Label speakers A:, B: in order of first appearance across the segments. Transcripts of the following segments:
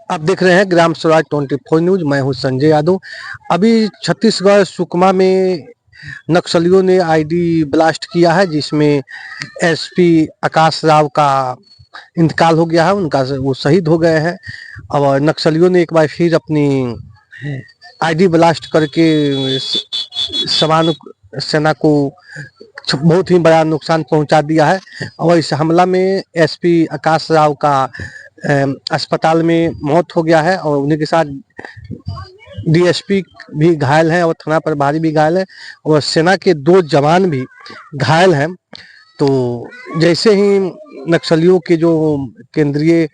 A: आप देख रहे हैं ग्राम स्वराज 24 न्यूज। मैं हूं संजय यादव। अभी छत्तीसगढ़ सुकमा में नक्सलियों ने आईडी ब्लास्ट किया है, जिसमें एसपी आकाश राव का इंतकाल हो गया है। उनका वो शहीद हो गए हैं। और नक्सलियों ने एक बार फिर अपनी आईडी ब्लास्ट करके समान सेना को बहुत ही बड़ा नुकसान पहुंचा दिया है। और इस हमला में एसपी आकाश राव का अस्पताल में मौत हो गया है, और उन्हीं के साथ डीएसपी भी घायल हैं और थाना प्रभारी भी घायल है, और सेना के 2 जवान भी घायल हैं। तो जैसे ही नक्सलियों के जो केंद्रीय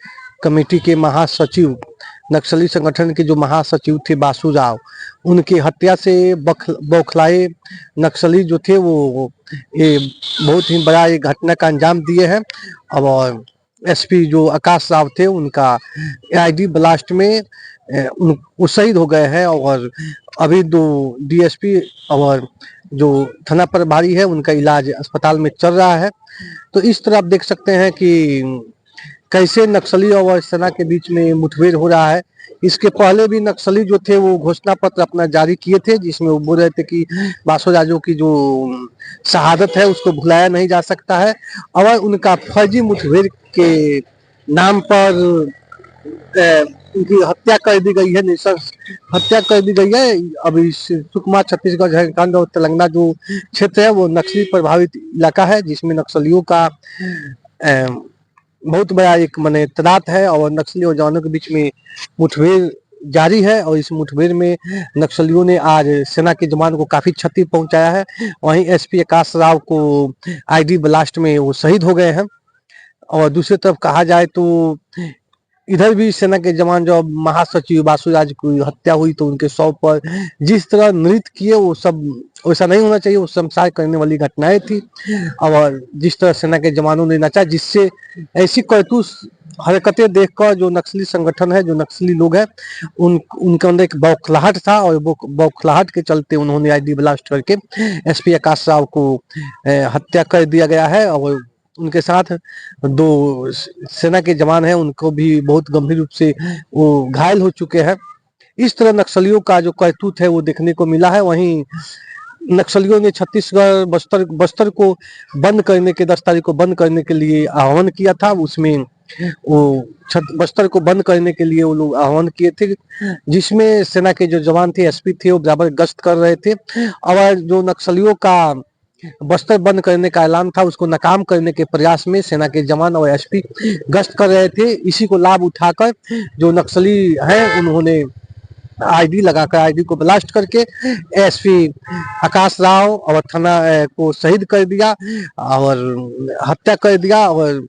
A: कमेटी के महासचिव, नक्सली संगठन के जो महासचिव थे बासु राव, उनकी हत्या से बौखलाए नक्सली जो थे वो ये बहुत ही बड़ा ये घटना का अंजाम दिए हैं। और एसपी जो आकाश राव थे उनका आईडी ब्लास्ट में वो शहीद हो गए हैं। और अभी 2 डीएसपी और जो थाना प्रभारी है उनका इलाज अस्पताल में चल रहा है। तो इस तरह आप देख सकते हैं कि कैसे नक्सली और सेना के बीच में मुठभेड़ हो रहा है। इसके पहले भी नक्सली जो थे वो घोषणा पत्र अपना जारी किए थे, जिसमें वो बोल रहे थे कि बासो राजू की जो शहादत है उसको भुलाया नहीं जा सकता है। और उनका फर्जी मुठभेड़ के नाम पर उनकी हत्या कर दी गई है, नृशंस हत्या कर दी गई है। अभी सुकमा, छत्तीसगढ़, झारखंड और तेलंगाना जो क्षेत्र है वो नक्सली प्रभावित इलाका है, जिसमें नक्सलियों का बहुत बड़ा एक माने तनात है। और नक्सली और जवानों के बीच में मुठभेड़ जारी है, और इस मुठभेड़ में नक्सलियों ने आज सेना के जवान को काफी क्षति पहुंचाया है। वहीं एसपी आकाश राव को आईडी ब्लास्ट में वो शहीद हो गए हैं। और दूसरी तरफ कहा जाए तो इधर भी सेना के जवान, जो महासचिव बासुराज की हत्या हुई तो उनके शव पर जिस तरह नृत्य किए वो सब वैसा नहीं होना चाहिए, वो शर्मसार करने वाली घटनाएं थी। और जिस तरह सेना के जवानों ने नाचा, जिससे ऐसी करतूत हरकतें देखकर जो नक्सली संगठन है, जो नक्सली लोग हैं, उनके अंदर एक बौखलाहट था, और वो बौखलाहट के चलते उन्होंने आईडी ब्लास्ट करके एसपी आकाश राव को हत्या कर दिया गया है। और उनके साथ 2 सेना के जवान हैं, उनको भी बहुत गंभीर रूप से वो घायल हो चुके हैं। इस तरह नक्सलियों का जो करतूत है वो देखने को मिला है। वहीं नक्सलियों ने छत्तीसगढ़ बस्तर को बंद करने के 10 तारीख को बंद करने के लिए आह्वान किया था। उसमें वो बस्तर को बंद करने के लिए वो लोग आह्वान किए थे, जिसमें सेना के जो जवान थे, एसपी थे, वो बराबर गश्त कर रहे थे। और जो नक्सलियों का बस्तर बंद करने का ऐलान था उसको नाकाम करने के प्रयास में सेना के जवान और एसपी गश्त कर रहे थे। इसी को लाभ उठाकर जो नक्सली हैं उन्होंने आईडी लगाकर, आईडी को ब्लास्ट करके एसपी आकाश राव और थाना को शहीद कर दिया और हत्या कर दिया। और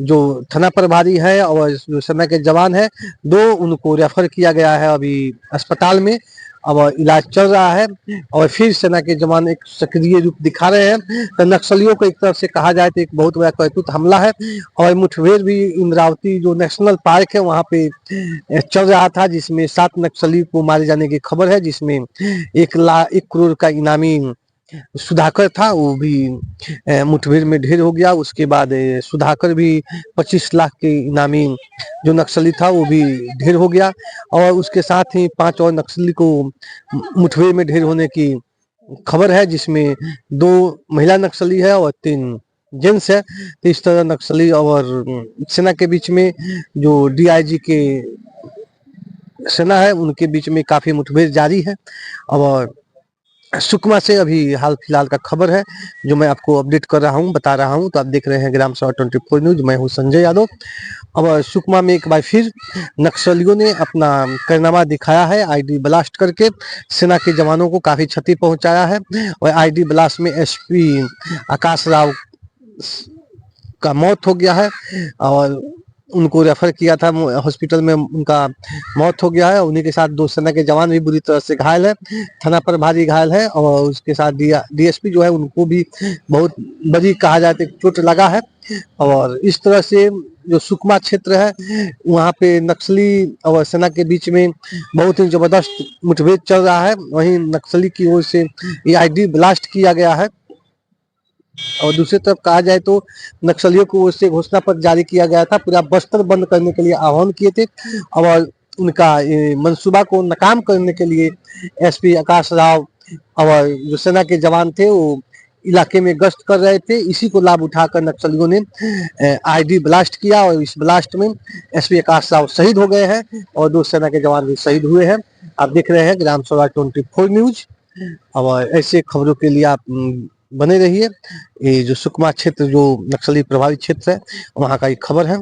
A: जो थाना प्रभारी है और जो सेना के जवान है 2, उनको रेफर किया गया है अभी अस्पताल में। अब इलाज चल रहा है। और फिर सेना के जवान एक सक्रिय रूप दिखा रहे हैं। तो नक्सलियों को एक तरफ से कहा जाए तो एक बहुत बड़ा करतूत हमला है। और मुठभेड़ भी इंद्रावती जो नेशनल पार्क है वहां पे चल रहा था, जिसमें 7 नक्सली को मारे जाने की खबर है, जिसमें 1 करोड़ का इनामी सुधाकर था, वो भी मुठभेड़ में ढेर हो गया। उसके बाद सुधाकर भी 25 लाख के इनामी जो नक्सली था वो भी ढेर हो गया। और उसके साथ ही 5 और नक्सली को मुठभेड़ में ढेर होने की खबर है, जिसमें 2 महिला नक्सली है और 3 जेंट्स है। तो इस तरह नक्सली और सेना के बीच में जो डीआईजी के सेना है उनके बीच में काफी मुठभेड़ जारी है। और सुकमा से अभी हाल फिलहाल का खबर है जो मैं आपको अपडेट कर रहा हूँ, बता रहा हूँ। तो आप देख रहे हैं ग्राम सभा 24 न्यूज। मैं हूँ संजय यादव। अब सुकमा में एक बार फिर नक्सलियों ने अपना कारनामा दिखाया है, आईडी ब्लास्ट करके सेना के जवानों को काफी क्षति पहुंचाया है। और आईडी ब्लास्ट में एसपी आकाश राव का मौत हो गया है, और उनको रेफर किया था हॉस्पिटल में, उनका मौत हो गया है। उन्हीं के साथ 2 सेना के जवान भी बुरी तरह से घायल है, थाना प्रभारी घायल है, और उसके साथ डीएसपी जो है उनको भी बहुत बड़ी कहा जाए तो चोट लगा है। और इस तरह से जो सुकमा क्षेत्र है वहाँ पे नक्सली और सेना के बीच में बहुत ही जबरदस्त मुठभेड़ चल रहा है। वहीं नक्सली की ओर से ये आईडी ब्लास्ट किया गया है। और दूसरी तरफ कहा जाए तो नक्सलियों को ओर से घोषणा पत्र जारी किया गया था, पूरा बस्तर बंद करने के लिए आह्वान किए थे। और उनका मंसूबा को नाकाम करने के लिए एसपी आकाश राव और जो सेना के जवान थे वो इलाके में गश्त कर रहे थे। इसी को लाभ उठाकर नक्सलियों ने आईडी ब्लास्ट किया और इस ब्लास्ट में एसपी आकाश राव शहीद हो गए हैं और 2 सेना के जवान भी शहीद हुए हैं। आप देख रहे हैं ग्राम सभा 24 न्यूज। और ऐसे खबरों के लिए आप बने रहिए। ये जो सुकमा क्षेत्र जो नक्सली प्रभावित क्षेत्र है वहाँ का एक खबर है।